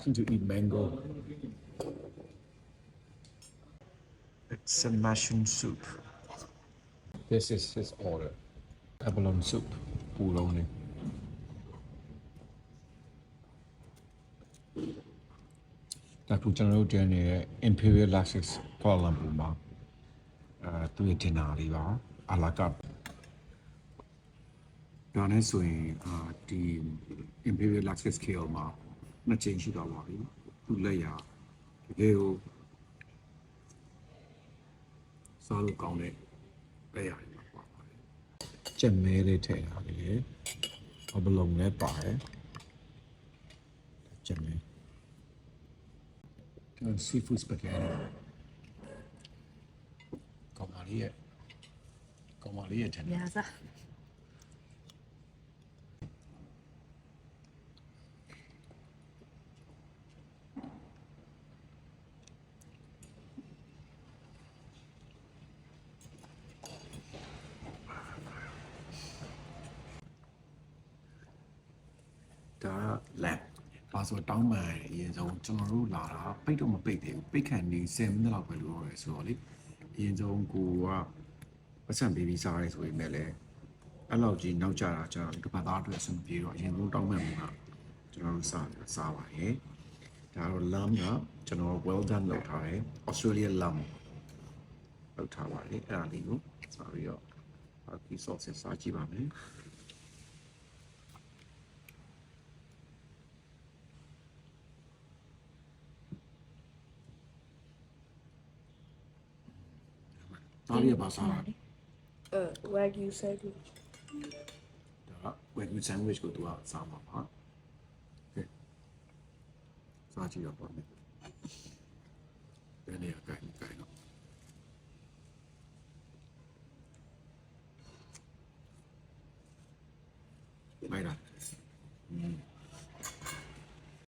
starting to eat mango. It's a mushroom soup. This is his order. Abalone soup. Pulone. That we generally do Imperial Lasses Kuala Lumpur. သူ့ရဲ့ dinner လေးပါအလာကဒါနဲ့ဆိုရင်ဒီ Imperial Luxus Scale မှာနှစ်ချိန်ရှိတော့ပါပြီသူ့လက်ရတကယ်ကိုစားလို့ကောင်းတဲ့လက်ရတွေပါပါတယ်ကြက်မဲလေးထည့်ထားတယ်အဘလုံးလည်းပါတယ်ကြက်မဲ seafood spaghetti ကောင်းပါလေရဲ့ထင်တယ် များစား ဒါလက်ပါဆိုတောင်းမှန်အရင်ဆုံးကျွန်တော်တို့လာတာပိတ်တော့မပိတ်သေးဘူးပိတ်ခံနေ10မိနစ်လောက်ပဲလို့ရတယ်ဆိုတော့လေအရင်ဆုံးကိုကပတ်စံပေးပြီးစားရဲဆိုရင်လည်းအဲ့လောက်ကြီးနောက်ကျတာကျတော့ဒီပတ်သားအတွက်အဆင်ပြေတော့အရင်ဆုံးတောင်းမှန်မှုကကျွန်တော်တို့စားပါရဲ့ဒါတော့ lamb ကကျွန်တော် well done လုပ်ထားတယ် Australia lamb လုပ်ထားပါတယ်အဲ့ဒါလေးကိုစားပြီးတော့ဒီ sauce စားကြည့်ပါမယ် ဒါရီဘာစားလဲ wagyu sandwich ဒါ wagyu sandwich ကိုသူကစားမှာပါကဲစားကြည့်ရပါမယ်ဘယ်နေရာကိုင်းတော့မိုက်လား